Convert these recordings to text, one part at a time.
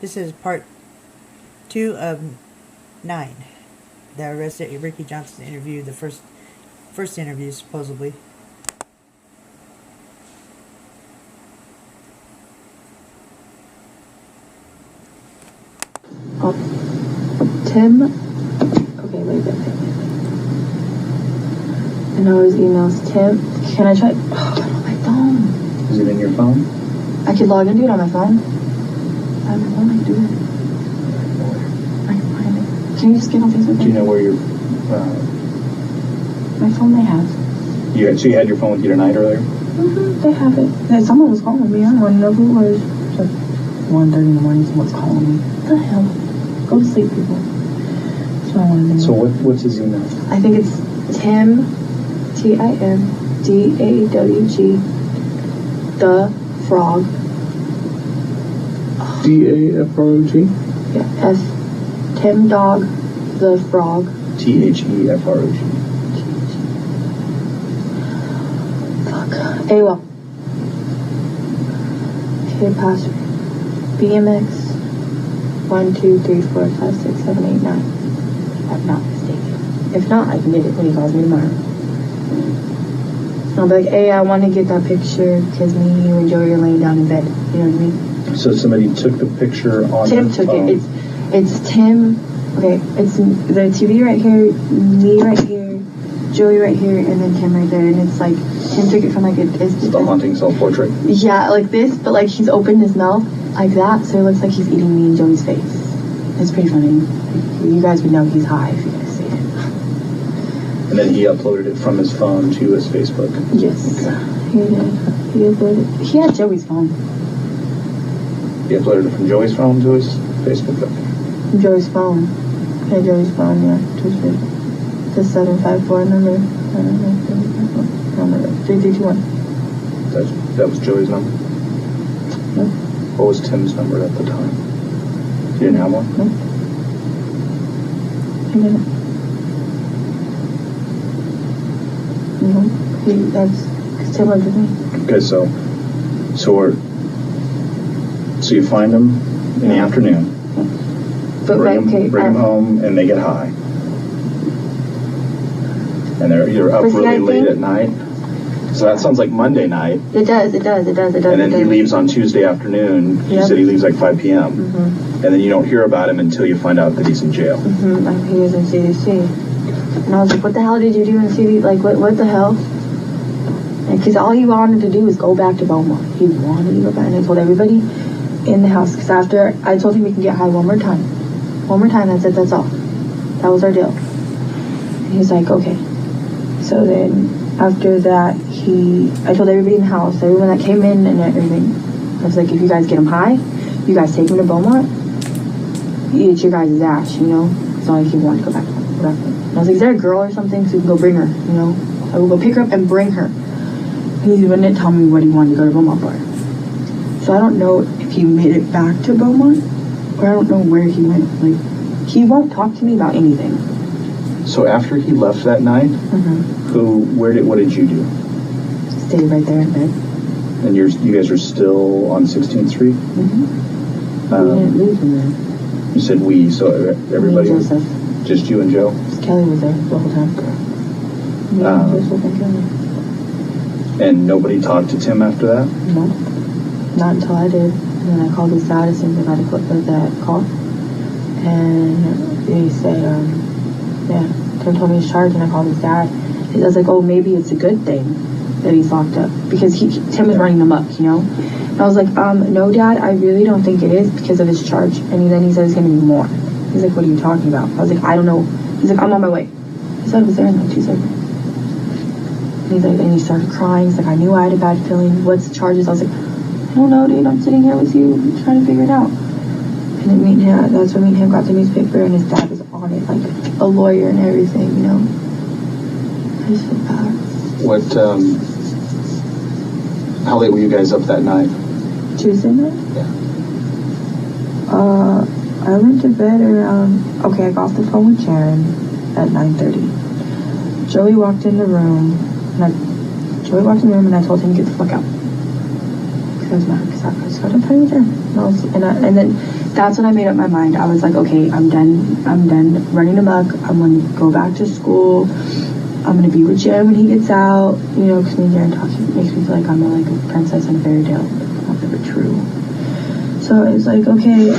This is part 2 of 9. The arrested Ricky Johnson interview, the first interview, supposedly. Tim. Okay, wait. I know his emails. Tim, can I try? Oh, on my phone. Is it in your phone? I could log into it on my phone. I have my phone. I can do it. I can find it. Can you just get on Facebook? Do you know where your my phone they have. So you had your phone with you tonight earlier? They have it. Someone was calling me. I don't want to know who it was. It's like 1:30 in the morning. Someone's calling me. What the hell? Go to sleep, people. That's what I want to know. So what's his email? I think it's Tim, TIMDAWG, the frog. DAFROG? Yeah, Tim Dog, the frog. THEFROG. Fuck. AWOL. Okay, password. BMX 1, 2, 3, 4, 5, 6, 7, 8, 9. If I'm not mistaken. If not, I can get it when he calls me tomorrow. I'll be like, hey, I want to get that picture because me, you, and Joey are laying down in bed. You know what I mean? So somebody took the picture on Tim took phone. it. It's Tim. Okay, it's the TV right here, me right here, Joey right here, and then Tim right there. And it's like, Tim took it from like It's the haunting self-portrait? Yeah, like this, but like he's opened his mouth like that, so it looks like he's eating me and Joey's face. It's pretty funny. You guys would know he's high if you guys see it. And then he uploaded it from his phone to his Facebook? Yes, okay. He did. He uploaded. He had Joey's phone. He uploaded it from Joey's phone to his Facebook? Okay. From Joey's phone. He had Joey's phone, yeah, to his Facebook. The 754 number. 3321. That was Joey's number? No. What was Tim's number at the time? You didn't have one? No. He didn't. No. That's because Tim lived with me. Okay, so you find them in the afternoon. But bring them home, and they get high. And you're up really late at night. So that sounds like Monday night. It does. And then he leaves on Tuesday afternoon. Yep. You said he leaves like 5 p.m. Mm-hmm. And then you don't hear about him until you find out that he's in jail. Mm-hmm. He was in CDC. And I was like, what the hell did you do in CDC? Like, what the hell? Because all he wanted to do was go back to Beaumont. He wanted to go back. And I told everybody in the house, because after I told him we can get high one more time. One more time, that's it, that's all. That was our deal. And he's like, okay. So then, after that, I told everybody in the house, everyone that came in and everything, I was like, if you guys get him high, you guys take him to Beaumont, it's your guys' ass, you know? It's not like he wanted to go back home. And I was like, is there a girl or something so we can go bring her, you know? I will go pick her up and bring her. And he wouldn't tell me what he wanted to go to Beaumont for. So I don't know if he made it back to Beaumont, or I don't know where he went. Like, he won't talk to me about anything. So after he left that night, what did you do? Stayed right there in bed. And you guys are still on 16th Street? Mm-hmm. We didn't leave from there. You said we, so everybody? Me and Joseph. Just you and Joe? Kelly was there the whole time. Okay. Me and Joseph and Kelly. And nobody talked to Tim after that? No. Not until I did. And then I called his dad as soon as I got that call. And he said, Tim told me he's charged, and I called his dad. I was like, oh, maybe it's a good thing that he's locked up. Because Tim was running them up, you know? And I was like, no, Dad, I really don't think it is because of his charge. And then he said it's going to be more. He's like, what are you talking about? I was like, I don't know. He's like, I'm on my way. He said I was there in like 2 seconds. And he's like, and he started crying. He's like, I knew I had a bad feeling. What's the charges? I was like, I don't know, dude. I'm sitting here with you trying to figure it out. And then that's when me and him got the newspaper, and his dad was on it, like a lawyer and everything, you know. I just feel bad. How late were you guys up that night? Tuesday night? Yeah. I went to bed around, I got off the phone with Sharon at 9:30. Joey walked in the room, and I told him to get the fuck out. Because I was mad, because I was going to play with her. And then that's when I made up my mind. I was like, okay, I'm done running amok. I'm going to go back to school. I'm going to be with Jared when he gets out. You know, because me and Jared talking makes me feel like I'm like a princess in a fairy tale. That's never true. So it was like, okay,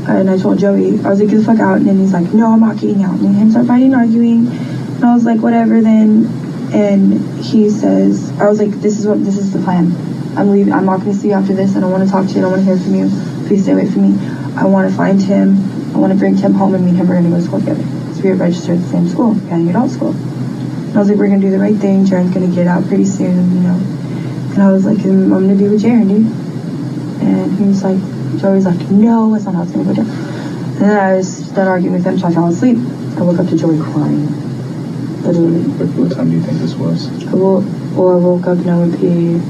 and I told Joey, I was like, get the fuck out. And then he's like, no, I'm not getting out. And me and him start fighting, arguing. And I was like, whatever then. And he says, I was like, this is the plan. I'm leaving. I'm not going to see you after this. I don't want to talk to you. I don't want to hear from you. Please stay away from me. I want to find him. I want to bring Tim home, and me and him are going to go to school together. Because we were registered at the same school, Young Adult School. And I was like, we're going to do the right thing. Jaren's going to get out pretty soon, you know. And I was like, I'm going to be with Jaren, dude. And he was like, Joey's like, no, that's not how it's going to go down. And then I was done arguing with him, so I fell asleep. I woke up to Joey crying. Literally. What time do you think this was? I woke up and I would be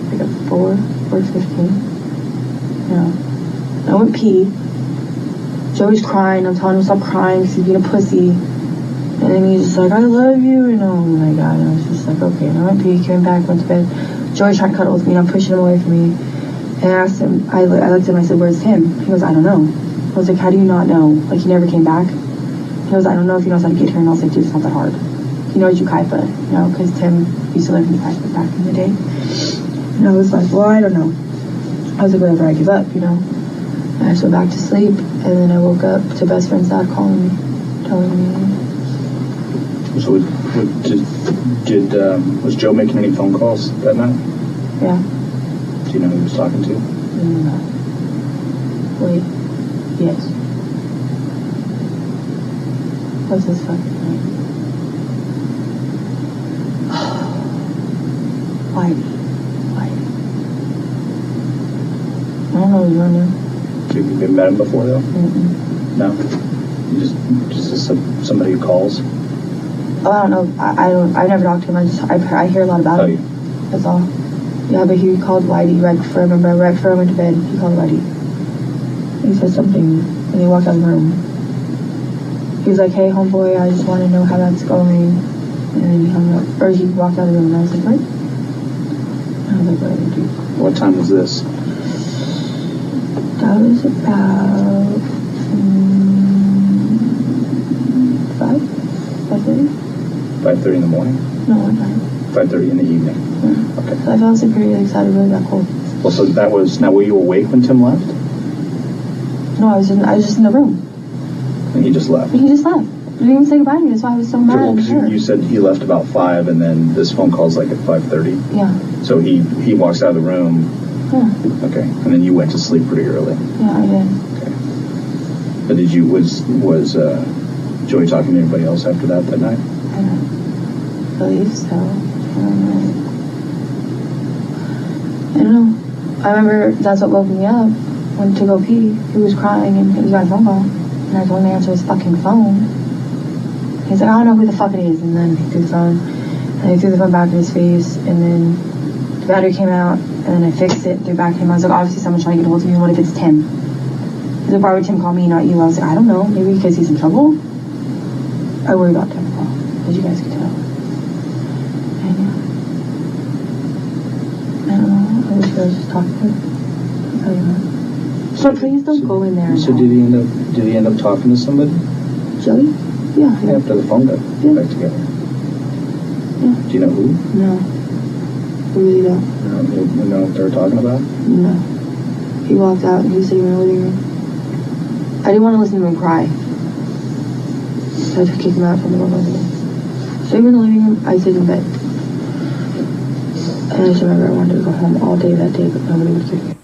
like at 4:15. Yeah. I went pee. Joey's crying. I'm telling him stop crying because he's being a pussy. And then he's just like, I love you. And oh my God. And I was just like, okay. And I went pee, came back, went to bed. Joey tried to cuddle with me, and I'm pushing him away from me. And I asked him, I looked at him, I said, where's Tim? He goes, I don't know. I was like, how do you not know? Like, he never came back. He goes, I don't know if he knows how to get here. And I was like, dude, it's not that hard. He knows Ukaipa, you know, because Tim used to live in Ukaipa back in the day. And I was like, well, I don't know. I was like, whatever, I give up, you know. And I just went back to sleep, and then I woke up to best friend's dad calling me, telling me. So was Joe making any phone calls that night? Yeah. Do you know who he was talking to? No. Wait. Yes. What's his fucking name? Whitey. I don't know your name. Have you met him before, though? Mm-mm. No? You just somebody who calls? Oh, I don't know. I never talked to him. I hear a lot about him. That's all. Yeah, but he called Whitey right before I went to bed. He called Whitey. He said something, and he walked out of the room. He was like, hey, homeboy, I just want to know how that's going. And then he hung up. Or he walked out of the room, and I was like, what? I was like, what did I do? What time was this? That was about 5:30. 5:30 in the morning? No, one time. 5:30 in the evening? Yeah. Okay. So I fell asleep pretty excited, really got cold. Well, so that was, now were you awake when Tim left? No, I was just in the room. And he just left? He just left. He didn't even say goodbye to me. That's why I was so mad. Well, because you said he left about 5, and then this phone call's like at 5:30? Yeah. So he walks out of the room. Yeah. Okay. And then you went to sleep pretty early. Yeah, I did. Okay. But was Joey talking to anybody else after that night? I don't believe so. I don't know. I remember that's what woke me up. Went to go pee. He was crying and he got a phone call. And I told him to answer his fucking phone. He's like, I don't know who the fuck it is. And then he threw the phone. And he threw the phone back in his face. And then the battery came out. And then I fixed it, threw it back to him. I was like, obviously someone's trying to get a hold of me. What if it's Tim? He's like, why would Tim call me, not you? I was like, I don't know. Maybe because he's in trouble? I worry about Tim, as you guys can tell. And yeah. I don't know. I wish I was just talking to him. I'll tell you what. So please don't go in there. So did he end up talking to somebody? Joey? Yeah. After the phone got back together? Yeah. Do you know who? No. I really don't. You know what they were talking about? No. He walked out and he was sitting in the living room. I didn't want to listen to him cry. So I had to kick him out from the room over there. So he was in the living room, I stayed in bed. And I just remember I wanted to go home all day that day, but nobody would take me.